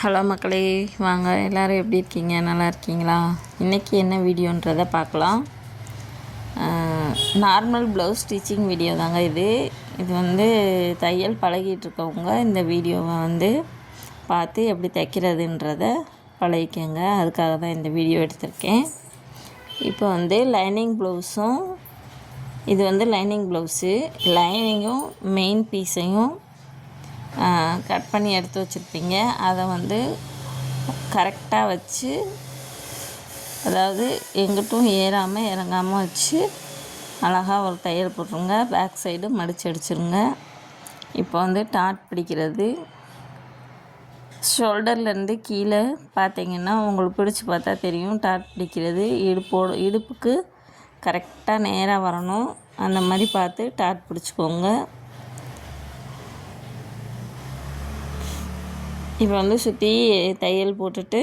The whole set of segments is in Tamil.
ஹலோ மக்களே, வாங்க எல்லோரும் எப்படி இருக்கீங்க? நல்லா இருக்கீங்களா? இன்றைக்கி என்ன வீடியோன்றதை பார்க்கலாம். நார்மல் ப்ளவுஸ் ஸ்டிச்சிங் வீடியோ தாங்க இது வந்து தையல் பழகிட்டுருக்கவங்க இந்த வீடியோவை வந்து பார்த்து எப்படி தைக்கிறதுன்றதை பழகிக்கங்க. அதுக்காக தான் இந்த வீடியோ எடுத்திருக்கேன். இப்போ வந்து லைனிங் ப்ளவுஸும் இது வந்து லைனிங் ப்ளவுஸு, லைனிங்கும் மெயின் பீஸையும் கட் பண்ணி எடுத்து வச்சுருப்பீங்க. அதை வந்து கரெக்டாக வச்சு, அதாவது எங்கிட்டும் ஏறாமல் இறங்காமல் வச்சு அழகாக ஒரு தையல் போட்டுருங்க. பேக் சைடு மடித்து அடிச்சிருங்க. இப்போ வந்து டாட் பிடிக்கிறது ஷோல்டர்லேருந்து கீழே பார்த்திங்கன்னா உங்களுக்கு பிடிச்சி பார்த்தா தெரியும். டாட் பிடிக்கிறது இடுப்புக்கு கரெக்டாக நேராக வரணும். அந்த மாதிரி பார்த்து டாட் பிடிச்சிக்கோங்க. இப்போ வந்து சுற்றி தையல் போட்டுட்டு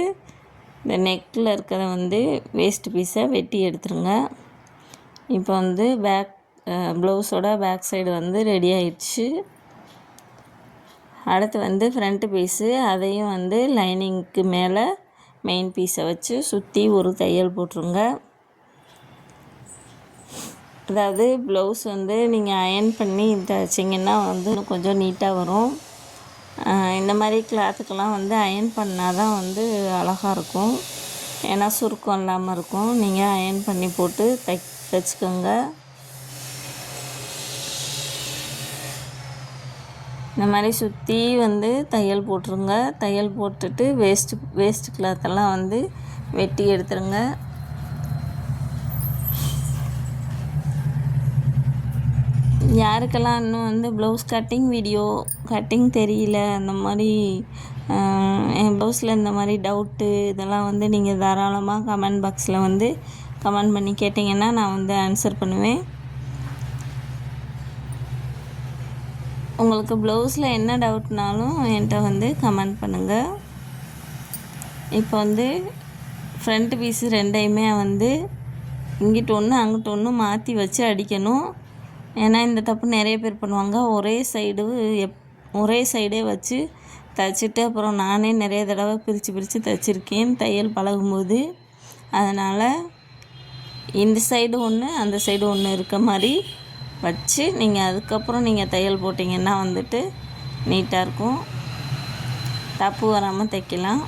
இந்த நெக்கில் இருக்கிறத வந்து வேஸ்ட் பீஸை வெட்டி எடுத்துருங்க. இப்போ வந்து ப்ளவுஸோட பேக் சைடு வந்து ரெடி ஆயிடுச்சு. அடுத்து வந்து ஃப்ரண்ட்டு பீஸு, அதையும் வந்து லைனிங்க்கு மேலே மெயின் பீஸை வச்சு சுற்றி ஒரு தையல் போட்டுருங்க. அதாவது ப்ளவுஸ் வந்து நீங்கள் அயர்ன் பண்ணி தைச்சிங்கன்னா வந்து கொஞ்சம் நீட்டாக வரும். இந்த மாதிரி கிளாத்துக்கெல்லாம் வந்து அயர்ன் பண்ணால் தான் வந்து அழகாக இருக்கும். ஏன்னா சுருக்கம் இல்லாமல் இருக்கும். நீங்கள் அயர்ன் பண்ணி போட்டு தைச்சிக்கோங்க. இந்த மாதிரி சுற்றி வந்து தையல் போட்டுருங்க. தையல் போட்டுட்டு வேஸ்ட்டு கிளாத்தெல்லாம் வந்து வெட்டி எடுத்துருங்க. யாருக்கெல்லாம் இன்னும் வந்து ப்ளவுஸ் கட்டிங் தெரியல, அந்த மாதிரி என் ப்ளவுஸில் இந்த மாதிரி டவுட்டு இதெல்லாம் வந்து நீங்கள் தாராளமாக கமெண்ட் பாக்ஸில் வந்து கமெண்ட் பண்ணி கேட்டிங்கன்னா நான் வந்து ஆன்சர் பண்ணுவேன். உங்களுக்கு ப்ளவுஸில் என்ன டவுட்னாலும் என்கிட்ட வந்து கமெண்ட் பண்ணுங்கள். இப்போ வந்து ஃப்ரண்ட் பீஸு ரெண்டையுமே வந்து இங்கிட்டு ஒன்று அங்கிட்டு ஒன்று மாற்றி வச்சு அடிக்கணும். ஏன்னா இந்த தப்பு நிறைய பேர் பண்ணுவாங்க. ஒரே சைடே வச்சு தைச்சிட்டு அப்புறம் நானே நிறைய தடவை பிரித்து தைச்சிருக்கேன் தையல் பழகும்போது. அதனால் இந்த சைடு ஒன்று அந்த சைடு ஒன்று இருக்க மாதிரி வச்சு அதுக்கப்புறம் நீங்கள் தையல் போட்டிங்கன்னா வந்துட்டு நீட்டாக இருக்கும். தப்பு வராமல் தைக்கலாம்.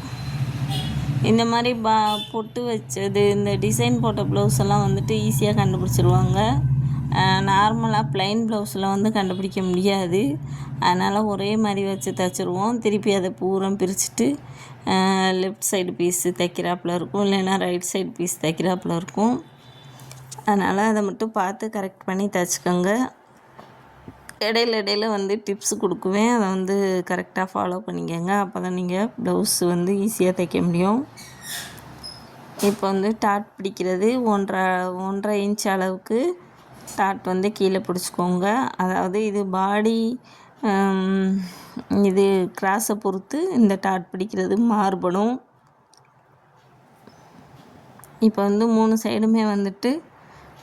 இந்த மாதிரி பொட்டு வச்சது, இந்த டிசைன் போட்ட ப்ளவுஸ் எல்லாம் வந்துட்டு ஈஸியாக கண்டுபிடிச்சிருவாங்க. நார்மலாக ப்ளைன் ப்ளவுஸில் வந்து கண்டுபிடிக்க முடியாது. அதனால் ஒரே மாதிரி வச்சு தைச்சிருவோம். திருப்பி அதை பூரம் பிரிச்சுட்டு லெஃப்ட் சைடு பீஸு தைக்கிறாப்புல இருக்கும், இல்லைன்னா ரைட் சைடு பீஸ் தைக்கிறாப்புல இருக்கும். அதனால் அதை மட்டும் பார்த்து கரெக்ட் பண்ணி தைச்சிக்கோங்க. இடையில வந்து டிப்ஸ் கொடுக்குவேன். அதை வந்து கரெக்டாக ஃபாலோ பண்ணிக்கோங்க. அப்போ தான் நீங்கள் ப்ளவுஸ் வந்து ஈஸியாக தைக்க முடியும். இப்போ வந்து டாட் பிடிக்கிறது 1.5 இன்ச் அளவுக்கு டாட் வந்து கீழே பிடிச்சிக்கோங்க. அதாவது இது பாடி இது கிராஸை பொறுத்து இந்த டாட் பிடிக்கிறது மாறுபடும். இப்போ வந்து 3 சைடுமே வந்துட்டு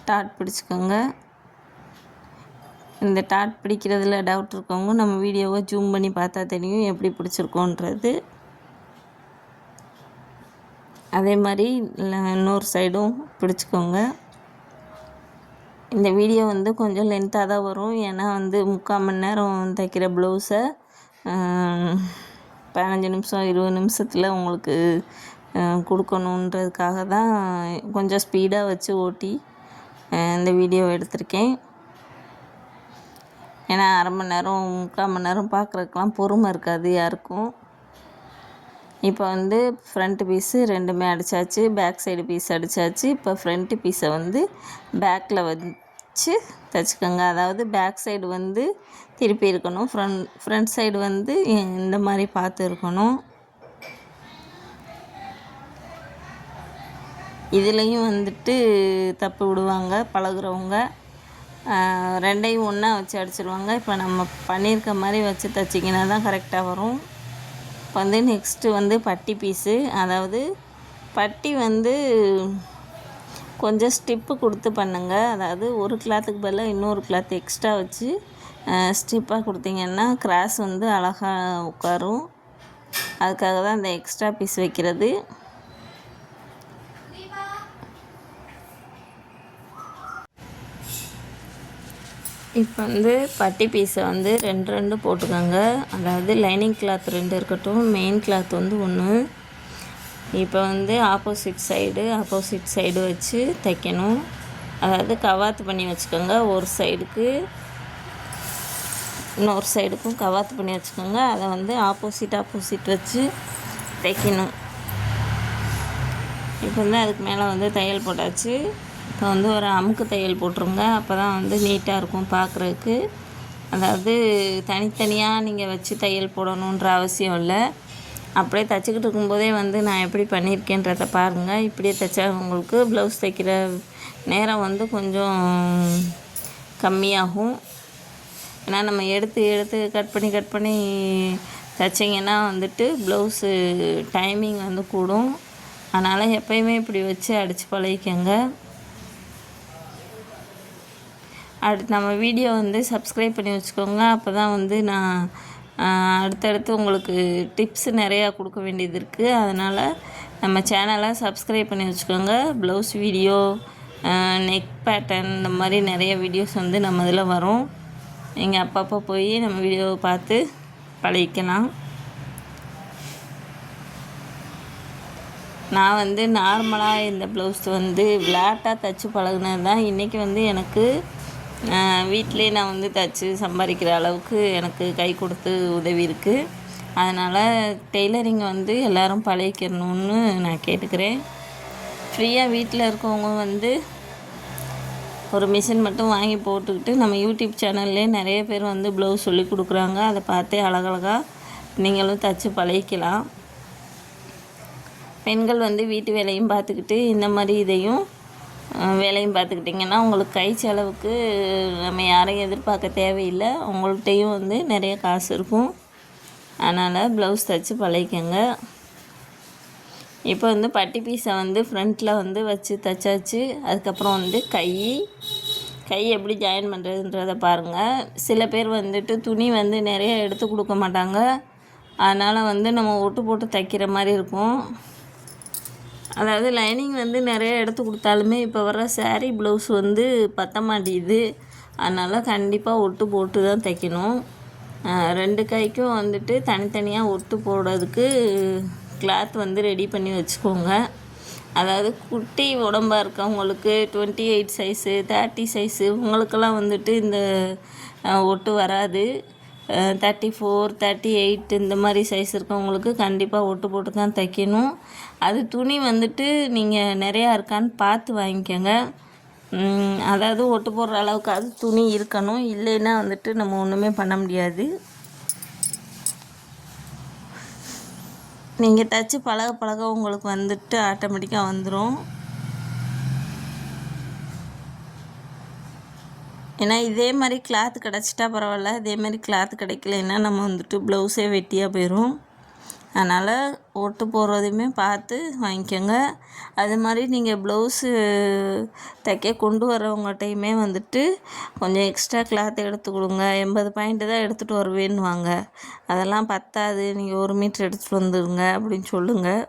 டாட் பிடிச்சிக்கோங்க. இந்த டாட் பிடிக்கிறதுல டவுட் இருக்கவங்க நம்ம வீடியோவை ஜூம் பண்ணி பார்த்தா தெரியும் எப்படி பிடிச்சிருக்கோன்றது. அதே மாதிரி இன்னொரு சைடும் பிடிச்சிக்கோங்க. இந்த வீடியோ வந்து கொஞ்சம் லென்த்தாக தான் வரும். ஏன்னா வந்து 3/4 மணி நேரம் தைக்கிற ப்ளவுஸை 15 நிமிஷம் 20 நிமிஷத்தில் உங்களுக்கு கொடுக்கணுன்றதுக்காக தான் கொஞ்சம் ஸ்பீடாக வச்சு ஓட்டி இந்த வீடியோ எடுத்திருக்கேன். ஏன்னா 1/2 மணி நேரம் 3/4 மணி நேரம் பார்க்குறதுக்கெலாம் பொறுமை இருக்காது யாருக்கும். இப்போ வந்து ஃப்ரண்ட் பீஸு ரெண்டுமே அடித்தாச்சு, பேக் சைடு பீஸ் அடித்தாச்சு. இப்போ ஃப்ரண்ட்டு பீஸை வந்து பேக்கில் வச்சு தைச்சிக்கோங்க. அதாவது பேக் சைடு வந்து திருப்பி இருக்கணும், ஃப்ரண்ட் சைடு வந்து இந்த மாதிரி பார்த்து இருக்கணும். இதுலேயும் வந்துட்டு தப்பு விடுவாங்க பழகுறவங்க. ரெண்டையும் ஒன்றா வச்சு அடிச்சிடுவாங்க. இப்போ நம்ம பண்ணியிருக்க மாதிரி வச்சு தைச்சிங்கன்னா தான் கரெக்டாக வரும். இப்போ வந்து நெக்ஸ்ட்டு வந்து பட்டி பீஸு. அதாவது பட்டி வந்து கொஞ்சம் ஸ்டிப்பு கொடுத்து பண்ணுங்கள். அதாவது ஒரு கிளாத்துக்கு பதிலாக இன்னொரு கிளாத் எக்ஸ்ட்ரா வச்சு ஸ்டிப்பாக கொடுத்தீங்கன்னா கிராஸ் வந்து அழகாக உட்காரும். அதுக்காக தான் இந்த எக்ஸ்ட்ரா பீஸ் வைக்கிறது. இப்போ வந்து பட்டி பீஸை வந்து 2 போட்டுக்கோங்க. அதாவது லைனிங் கிளாத் 2 இருக்கட்டும், மெயின் கிளாத் வந்து 1. இப்போ வந்து ஆப்போசிட் சைடு வச்சு தைக்கணும். அதாவது கவாத்து பண்ணி வச்சுக்கோங்க. ஒரு சைடுக்கு இன்னொரு சைடுக்கும் கவாத்து பண்ணி வச்சுக்கோங்க. அதை வந்து ஆப்போசிட் வச்சு தைக்கணும். இப்போ வந்து அதுக்கு மேலே வந்து தையல் போட்டாச்சு. இப்போ வந்து ஒரு அமுக்கு தையல் போட்டுருங்க. அப்போ தான் வந்து நீட்டாக இருக்கும் பார்க்குறதுக்கு. அதாவது தனித்தனியாக நீங்கள் வச்சு தையல் போடணுன்ற அவசியம் இல்லை. அப்படியே தைச்சிக்கிட்டு இருக்கும்போதே வந்து நான் எப்படி பண்ணியிருக்கேன்றதை பாருங்கள். இப்படியே தைச்சா உங்களுக்கு ப்ளவுஸ் தைக்கிற நேரம் வந்து கொஞ்சம் கம்மியாகும். ஏன்னா நம்ம எடுத்து கட் பண்ணி தைச்சிங்கன்னா வந்துட்டு ப்ளவுஸு டைமிங் வந்து கூடும். அதனால் எப்போயுமே இப்படி வச்சு அடித்து பழகிக்கங்க. அடுத்து நம்ம வீடியோ வந்து சப்ஸ்கிரைப் பண்ணி வச்சுக்கோங்க. அப்போ தான் வந்து நான் அடுத்தடுத்து உங்களுக்கு டிப்ஸ் நிறையா கொடுக்க வேண்டியது இருக்குது. அதனால் நம்ம சேனலை சப்ஸ்கிரைப் பண்ணி வச்சுக்கோங்க. ப்ளவுஸ் வீடியோ, நெக் பேட்டர்ன், இந்த மாதிரி நிறைய வீடியோஸ் வந்து நம்ம இதில் வரும். நீங்கள் அப்பப்போ போய் நம்ம வீடியோவை பார்த்து பழகிக்கலாம். நான் வந்து நார்மலாக இந்த ப்ளவுஸ் வந்து விளாட்டாக தைச்சி பழகினது தான். இன்றைக்கி வந்து எனக்கு வீட்டிலே நான் வந்து தைச்சி சம்பாதிக்கிற அளவுக்கு எனக்கு கை கொடுத்து உதவி இருக்குது. அதனால் டெய்லரிங் வந்து எல்லோரும் பழகிக்கணும்னு நான் கேட்டுக்கிறேன். ஃப்ரீயாக வீட்டில் இருக்கவங்க வந்து ஒரு மிஷின் மட்டும் வாங்கி போட்டுக்கிட்டு நம்ம யூடியூப் சேனல்லே நிறைய பேர் வந்து ப்ளவுஸ் சொல்லி கொடுக்குறாங்க. அதை பார்த்தே அழகழகாக நீங்களும் தைச்சி பழகிக்கலாம். பெண்கள் வந்து வீட்டு வேலையும் பார்த்துக்கிட்டு இந்த மாதிரி இதையும் வேலையும் பார்த்துக்கிட்டிங்கன்னா உங்களுக்கு கை செலவுக்கு நம்ம யாரையும் எதிர்பார்க்க தேவையில்லை. உங்கள்கிட்டையும் வந்து நிறைய காசு இருக்கும். அதனால் ப்ளவுஸ் தைச்சி பழகிக்கங்க. இப்போ வந்து பட்டி பீஸை வந்து ஃப்ரண்ட்டில் வந்து வச்சு தைச்சாச்சு. அதுக்கப்புறம் வந்து கை எப்படி ஜாயின் பண்ணுறதுன்றதை பாருங்கள். சில பேர் வந்துட்டு துணி வந்து நிறைய எடுத்து கொடுக்க மாட்டாங்க. அதனால் வந்து நம்ம ஒட்டு போட்டு தைக்கிற மாதிரி இருக்கும். அதாவது லைனிங் வந்து நிறைய எடுத்து கொடுத்தாலுமே இப்போ வர சாரீ ப்ளவுஸ் வந்து பத்த மாட்டேங்குது. அதனால் கண்டிப்பாக ஒட்டு போட்டு தான் தைக்கணும். 2 கைக்கும் வந்துட்டு தனித்தனியாக ஒட்டு போடுறதுக்கு கிளாத் வந்து ரெடி பண்ணி வச்சுக்கோங்க. அதாவது குட்டி உடம்பாக இருக்கவங்களுக்கு 28 சைஸு 30 சைஸு உங்களுக்கெல்லாம் வந்துட்டு இந்த ஒட்டு வராது. 34 38 இந்த மாதிரி சைஸ் இருக்கவங்களுக்கு கண்டிப்பாக ஒட்டு போட்டு தான் தைக்கணும். அது துணி வந்துட்டு நீங்கள் நிறையா இருக்கான்னு பார்த்து வாங்கிக்கோங்க. அதாவது ஒட்டு போடுற அளவுக்கு அது துணி இருக்கணும். இல்லைன்னா வந்துட்டு நம்ம ஒன்றுமே பண்ண முடியாது. நீங்கள் தைச்சி பழக உங்களுக்கு வந்துட்டு ஆட்டோமேட்டிக்காக வந்துடும். ஏன்னா இதே மாதிரி கிளாத் கிடச்சிட்டா பரவாயில்ல. இதே மாதிரி கிளாத் கிடைக்கலன்னா நம்ம வந்துட்டு ப்ளவுஸே வெட்டியாக போயிடும். அதனால் ஒட்டு போடுறதையுமே பார்த்து வாங்கிக்கோங்க. அது மாதிரி நீங்கள் ப்ளவுஸு தைக்க கொண்டு வரவங்ககிட்டையுமே வந்துட்டு கொஞ்சம் எக்ஸ்ட்ரா கிளாத் எடுத்து கொடுங்க. 80 பாயிண்ட்டு தான் எடுத்துகிட்டு வருவேன்னுவாங்க. அதெல்லாம் பத்தாது, நீங்கள் 1 மீட்ரு எடுத்துகிட்டு வந்துடுங்க அப்படின்னு சொல்லுங்கள்.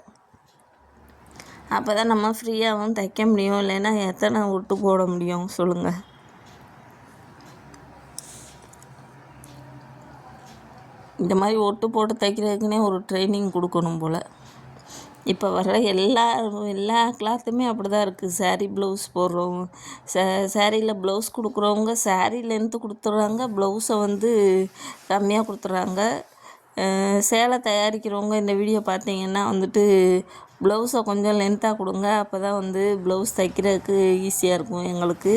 அப்போ தான் நம்ம ஃப்ரீயாகவும் தைக்க முடியும். இல்லைன்னா எத்தனை ஒட்டு போட முடியும் சொல்லுங்கள். இந்த மாதிரி ஒட்டு போட்டு தைக்கிறதுக்குனே ஒரு ட்ரைனிங் கொடுக்கணும் போல். இப்போ வர எல்லா கிளாத்துமே அப்படி தான் இருக்குது. சாரீ ப்ளவுஸ் போடுறவங்க, சாரியில் ப்ளவுஸ் கொடுக்குறவங்க சாரீ லென்த்து கொடுத்துட்றாங்க, ப்ளவுஸை வந்து கம்மியாக கொடுத்துட்றாங்க. சேலை தயாரிக்கிறவங்க இந்த வீடியோ பார்த்தீங்கன்னா வந்துட்டு ப்ளவுஸை கொஞ்சம் லென்த்தாக கொடுங்க. அப்போ தான் வந்து ப்ளவுஸ் தைக்கிறதுக்கு ஈஸியாக இருக்கும் எங்களுக்கு.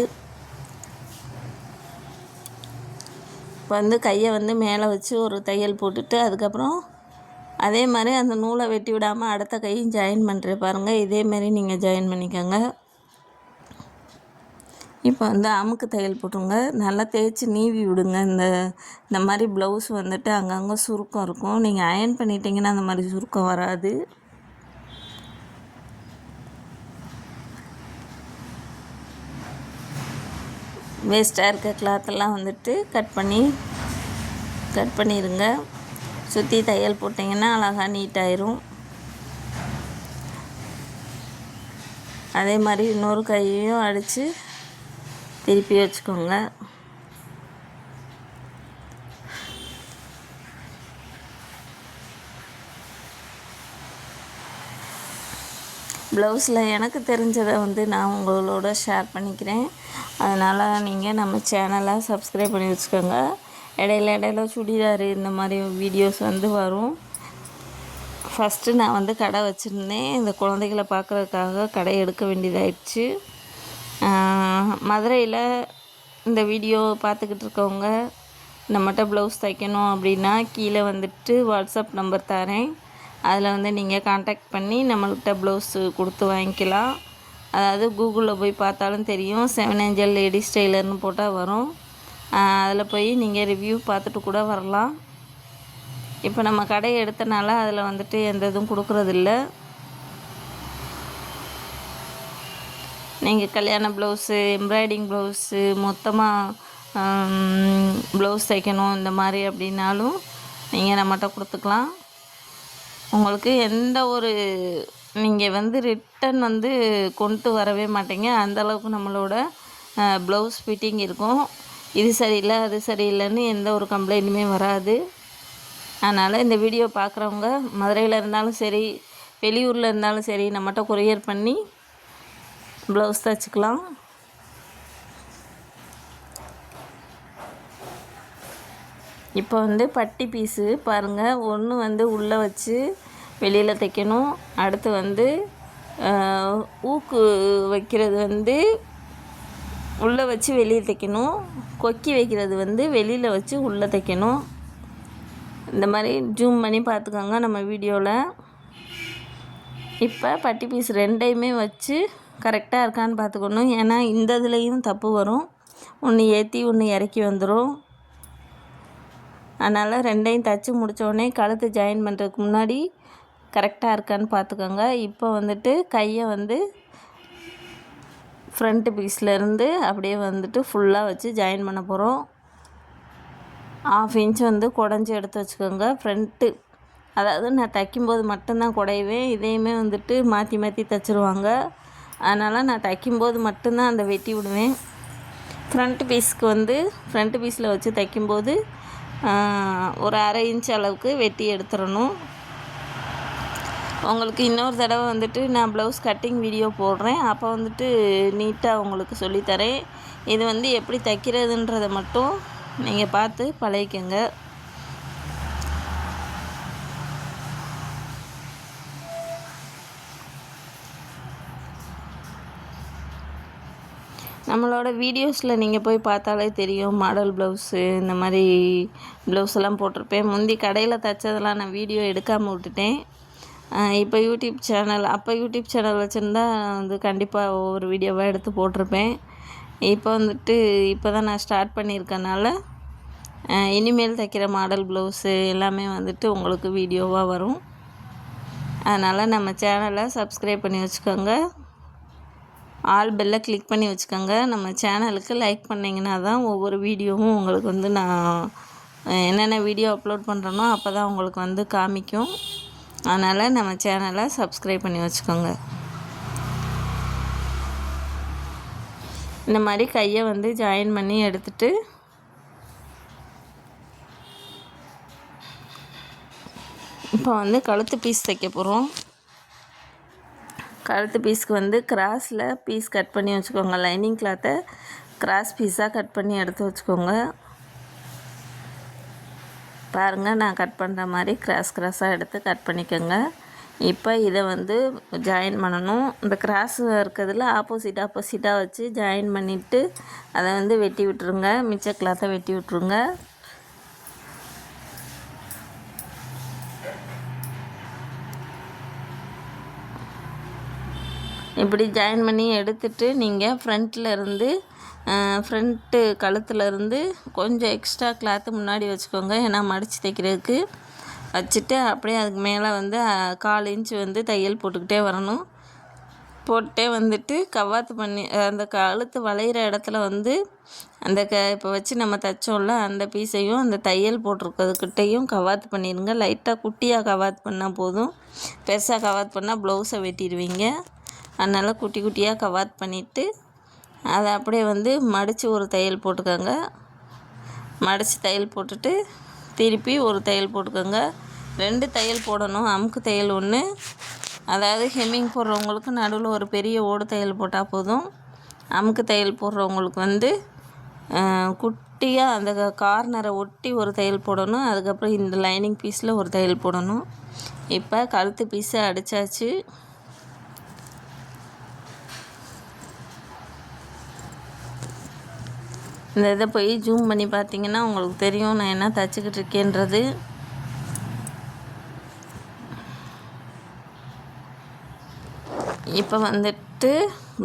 இப்போ வந்து கையை வந்து மேலே வச்சு ஒரு தையல் போட்டுட்டு அதுக்கப்புறம் அதே மாதிரி அந்த நூலை வெட்டி விடாமல் அடுத்த கையும் ஜாயின் பண்ணுற பாருங்கள். இதேமாரி நீங்கள் ஜாயின் பண்ணிக்கோங்க. இப்போ வந்து அமுக்கு தையல் போட்டுருங்க. நல்லா தேய்ச்சி நீவி விடுங்க. இந்த மாதிரி ப்ளவுஸ் வந்துட்டு அங்கங்கே சுருக்கம் இருக்கும். நீங்கள் அயர்ன் பண்ணிட்டீங்கன்னா அந்த மாதிரி சுருக்கம் வராது. வேஸ்ட்டாக இருக்க கிளாத்தெல்லாம் வந்துட்டு கட் பண்ணிடுங்க. சுற்றி தையல் போட்டிங்கன்னா அழகாக நீட்டாயிரும். அதே மாதிரி இன்னொரு கையையும் அடித்து திருப்பி வச்சுக்கோங்க. ப்ளவுஸில் எனக்கு தெரிஞ்சதை வந்து நான் உங்களோட ஷேர் பண்ணிக்கிறேன். அதனால் நீங்கள் நம்ம சேனலை சப்ஸ்கிரைப் பண்ணி வச்சுக்கோங்க. இடையில சுடிதார் இந்த மாதிரி வீடியோஸ் வந்து வரும். ஃபஸ்ட்டு நான் வந்து கடை வச்சுருந்தேன். இந்த குழந்தைகளை பார்க்குறதுக்காக கடை எடுக்க வேண்டியதாகிடுச்சு. மதுரையில் இந்த வீடியோ பார்த்துக்கிட்டு இருக்கவங்க நம்மகிட்ட ப்ளவுஸ் தைக்கணும் அப்படின்னா கீழே வந்துட்டு வாட்ஸ்அப் நம்பர் தரேன். அதில் வந்து நீங்கள் காண்டாக்ட் பண்ணி நம்மள்கிட்ட ப்ளவுஸு கொடுத்து வாங்கிக்கலாம். அதாவது கூகுளில் போய் பார்த்தாலும் தெரியும், 7 ஏஞ்சல் லேடிஸ் டெய்லர்னு போட்டால் வரும். அதில் போய் நீங்கள் ரிவ்யூ பார்த்துட்டு கூட வரலாம். இப்போ நம்ம கடையை எடுத்தனால அதில் வந்துட்டு எந்த இதுவும் கொடுக்குறதில்ல. நீங்கள் கல்யாண ப்ளவுஸு, எம்ப்ராய்டிங் ப்ளவுஸு, மொத்தமாக ப்ளவுஸ் தைக்கணும் இந்த மாதிரி அப்படின்னாலும் நீங்கள் நம்மகிட்ட கொடுத்துக்கலாம். உங்களுக்கு எந்த ஒரு நீங்கள் வந்து ரிட்டன் வந்து கொண்டு வரவே மாட்டீங்க. அந்தளவுக்கு நம்மளோட ப்ளவுஸ் ஃபிட்டிங் இருக்கும். இது சரியில்லை அது சரியில்லைன்னு எந்த ஒரு கம்ப்ளைண்ட்டுமே வராது. அதனால் இந்த வீடியோ பார்க்குறவங்க மதுரையில் இருந்தாலும் சரி, வெளியூரில் இருந்தாலும் சரி, நம்மகிட்ட கொரியர் பண்ணி ப்ளவுஸ் தைச்சிக்கலாம். இப்போ வந்து பட்டி பீஸு பாருங்கள், ஒன்று வந்து உள்ளே வச்சு வெளியில் தைக்கணும். அடுத்து வந்து ஊக்கு வைக்கிறது வந்து உள்ளே வச்சு வெளியே தைக்கணும். கொக்கி வைக்கிறது வந்து வெளியில் வச்சு உள்ளே தைக்கணும். இந்த மாதிரி ஜூம் பண்ணி பார்த்துக்கோங்க நம்ம வீடியோவில். இப்போ பட்டி பீஸ் ரெண்டையுமே வச்சு கரெக்டாக இருக்கான்னு பார்த்துக்கணும். ஏன்னா இந்த இதுலேயும் தப்பு வரும், ஒன்று ஏற்றி ஒன்று இறக்கி வந்துடும். அதனால் ரெண்டையும் தைச்சி முடித்தோடனே கழுத்து ஜாயின் பண்ணுறதுக்கு முன்னாடி கரெக்டாக இருக்கான்னு பார்த்துக்கோங்க. இப்போ வந்துட்டு கையை வந்து ஃப்ரண்ட்டு பீஸ்லேருந்து அப்படியே வந்துட்டு ஃபுல்லாக வச்சு ஜாயின் பண்ண போகிறோம். 1/2 இன்ச் வந்து குடஞ்சி எடுத்து வச்சுக்கோங்க. ஃப்ரண்ட்டு அதாவது நான் தைக்கும்போது மட்டும்தான் குடையுவேன். இதையுமே வந்துட்டு மாற்றி மாற்றி தைச்சிருவாங்க. அதனால் நான் தைக்கும்போது மட்டும்தான் அந்த வெட்டி விடுவேன். ஃப்ரண்ட்டு பீஸ்க்கு வந்து ஃப்ரண்ட்டு பீஸில் வச்சு தைக்கும்போது ஒரு 1/2 இன்ச் அளவுக்கு வெட்டி எடுத்துடணும். உங்களுக்கு இன்னொரு தடவை வந்துட்டு நான் ப்ளவுஸ் கட்டிங் வீடியோ போடுறேன். அப்போ வந்துட்டு நீட்டாக உங்களுக்கு சொல்லித்தரேன். இது வந்து எப்படி தைக்கிறதுன்றதை மட்டும் நீங்கள் பார்த்து பழகிக்கங்க. நம்மளோட வீடியோஸில் நீங்கள் போய் பார்த்தாலே தெரியும், மாடல் ப்ளவுஸு இந்த மாதிரி ப்ளவுஸ் எல்லாம் போட்டிருப்பேன். முந்தி கடையில் தைச்சதெல்லாம் நான் வீடியோ எடுக்காமல் விட்டுட்டேன். இப்போ யூடியூப் சேனல், அப்போ யூடியூப் சேனல் வச்சுருந்தா வந்து கண்டிப்பாக ஒவ்வொரு வீடியோவாக எடுத்து போட்டிருப்பேன். இப்போ வந்துட்டு இப்போ தான் நான் ஸ்டார்ட் பண்ணியிருக்கனால இனிமேல் தைக்கிற மாடல் ப்ளவுஸு எல்லாமே வந்துட்டு உங்களுக்கு வீடியோவாக வரும். அதனால் நம்ம சேனலை சப்ஸ்கிரைப் பண்ணி வச்சுக்கோங்க. ஆல் பெல்லை கிளிக் பண்ணி வச்சுக்கோங்க. நம்ம சேனலுக்கு லைக் பண்ணிங்கன்னா தான் ஒவ்வொரு வீடியோவும் உங்களுக்கு வந்து நான் என்னென்ன வீடியோ அப்லோட் பண்ணுறேனோ அப்போ தான் உங்களுக்கு வந்து காமிக்கும். அதனால் நம்ம சேனலை சப்ஸ்கிரைப் பண்ணி வச்சுக்கோங்க. இந்த மாதிரி கையை வந்து ஜாயின் பண்ணி எடுத்துட்டு இப்போ வந்து கழுத்து பீஸ் தைக்க போகிறோம். கழுத்து பீஸ்க்கு வந்து கிராஸில் பீஸ் கட் பண்ணி வச்சுக்கோங்க. லைனிங் கிளாத்தை கிராஸ் பீஸாக கட் பண்ணி எடுத்து வச்சுக்கோங்க. பாருங்கள், நான் கட் பண்ணுற மாதிரி கிராஸாக எடுத்து கட் பண்ணிக்கோங்க. இப்போ இதை வந்து ஜாயின் பண்ணணும். இந்த கிராஸ் இருக்கிறதுல ஆப்போசிட்டாக வச்சு ஜாயின் பண்ணிவிட்டு அதை வந்து வெட்டி விட்டுருங்க. மிச்ச கிளாத்தை வெட்டி விட்டுருங்க. இப்படி ஜாயின் பண்ணி எடுத்துட்டு நீங்கள் ஃப்ரண்ட்டு கழுத்துலேருந்து கொஞ்சம் எக்ஸ்ட்ரா கிளாத்து முன்னாடி வச்சுக்கோங்க. ஏன்னா மடித்து தைக்கிறதுக்கு வச்சுட்டு அப்படியே அதுக்கு மேலே வந்து 1/4 இன்ச் வந்து தையல் போட்டுக்கிட்டே வரணும். போட்டே வந்துட்டு கவாத்து பண்ணி அந்த கழுத்து வளையிற இடத்துல வந்து அந்த இப்போ வச்சு நம்ம தைச்சோம்ல அந்த பீஸையும் அந்த தையல் போட்டிருக்கிறதுக்கிட்டையும் கவாத்து பண்ணிடுங்க. லைட்டாக குட்டியாக கவாத்து பண்ணால் போதும். பெருசாக கவாத்து பண்ணால் ப்ளவுஸை வெட்டிடுவீங்க. அதனால் குட்டி குட்டியாக கவாத்து பண்ணிவிட்டு அதை அப்படியே வந்து மடித்து ஒரு தையல் போட்டுக்கோங்க. மடித்து தையல் போட்டுட்டு திருப்பி ஒரு தையல் போட்டுக்கோங்க. 2 தையல் போடணும். அமுக்கு தையல் ஒன்று, அதாவது ஹெம்மிங் போடுறவங்களுக்கு நடுவில் ஒரு பெரிய ஓடு தையல் போட்டால் போதும். அமுக்கு தையல் போடுறவங்களுக்கு வந்து குட்டியாக அந்த கார்னரை ஒட்டி ஒரு தையல் போடணும். அதுக்கப்புறம் இந்த லைனிங் பீஸில் ஒரு தையல் போடணும். இப்போ கழுத்து பீஸை அடித்தாச்சு. இந்த இதை போய் ஜூம் பண்ணி பார்த்தீங்கன்னா உங்களுக்கு தெரியும் நான் என்ன தைச்சிக்கிட்டு இருக்கேன்றது. இப்போ வந்துட்டு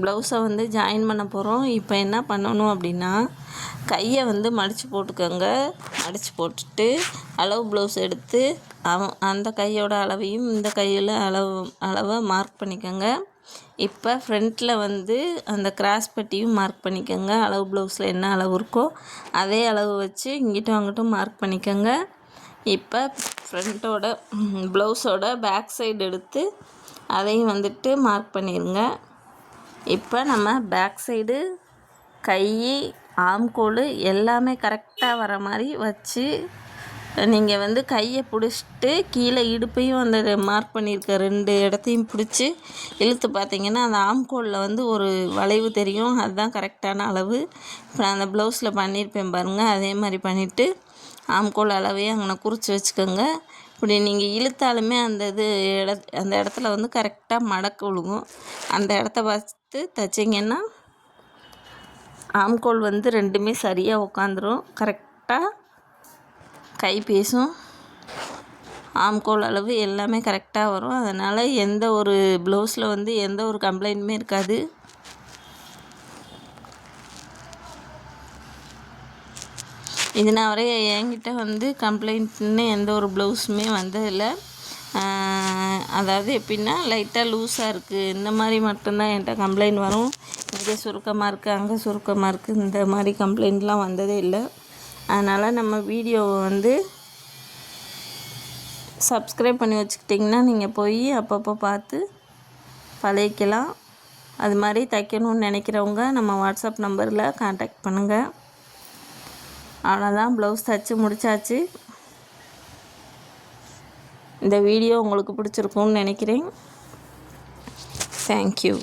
ப்ளவுஸை வந்து ஜாயின் பண்ண போகிறோம். இப்போ என்ன பண்ணணும் அப்படின்னா கையை வந்து மடித்து போட்டுக்கோங்க. மடித்து போட்டுட்டு அளவு ப்ளவுஸ் எடுத்து அந்த கையோட அளவையும் இந்த கையில் அளவை மார்க் பண்ணிக்கோங்க. இப்போ ஃப்ரண்ட்டில் வந்து அந்த கிராஸ் பட்டியும் மார்க் பண்ணிக்கோங்க. அளவு ப்ளவுஸில் என்ன அளவு இருக்கோ அதே அளவு வச்சு இங்கிட்டும் அங்கிட்டும் மார்க் பண்ணிக்கோங்க. இப்போ ஃப்ரண்ட்டோட ப்ளவுஸோட பேக் சைடு எடுத்து அதையும் வந்துட்டு மார்க் பண்ணிடுங்க. இப்போ நம்ம பேக் சைடு கை ஆம்கோல் எல்லாமே கரெக்டாக வர மாதிரி வச்சு நீங்கள் வந்து கையை பிடிச்சிட்டு கீழே இடுப்பையும் அந்த மார்க் பண்ணியிருக்க 2 இடத்தையும் பிடிச்சி இழுத்து பார்த்தீங்கன்னா அந்த ஆம்கோலில் வந்து ஒரு வளைவு தெரியும். அதுதான் கரெக்டான அளவு. இப்போ நான் அந்த ப்ளவுஸில் பண்ணியிருப்பேன் பாருங்கள். அதே மாதிரி பண்ணிவிட்டு ஆம்கோல் அளவையும் அங்கே குறித்து வச்சுக்கோங்க. இப்படி நீங்கள் இழுத்தாலுமே அந்த இடத்துல வந்து கரெக்டாக மடக்கு விழுகும். அந்த இடத்த பார்த்து தைச்சிங்கன்னா ஆம்கோல் வந்து 2மே சரியாக உட்காந்துரும். கரெக்டாக கை பீஸும் ஆம்கோல் அளவு எல்லாமே கரெக்டாக வரும். அதனால் எந்த ஒரு ப்ளவுஸில் வந்து எந்த ஒரு கம்ப்ளைண்ட்டுமே இருக்காது. இதனால் வரை என்கிட்ட வந்து கம்ப்ளைண்ட்னு எந்த ஒரு ப்ளவுஸுமே வந்ததில்லை. அதாவது எப்படின்னா லைட்டாக லூஸாக இருக்குது இந்த மாதிரி மட்டும்தான் என்கிட்ட கம்ப்ளைண்ட் வரும். இங்கே சுருக்கமாக இருக்குது அங்கே சுருக்கமாக இருக்குது இந்த மாதிரி கம்ப்ளைண்ட்லாம் வந்ததே இல்லை. அதனால் நம்ம வீடியோவை வந்து சப்ஸ்கிரைப் பண்ணி வச்சுக்கிட்டிங்கன்னா நீங்கள் போய் அப்பப்போ பார்த்து பழகிக்கலாம். அது மாதிரி தைக்கணும்னு நினைக்கிறவங்க நம்ம வாட்ஸ்அப் நம்பரில் கான்டாக்ட் பண்ணுங்கள். அவ்வளோதான், ப்ளவுஸ் தைச்சி முடித்தாச்சு. இந்த வீடியோ உங்களுக்கு பிடிச்சிருக்கும்னு நினைக்கிறேன். தேங்க்யூ.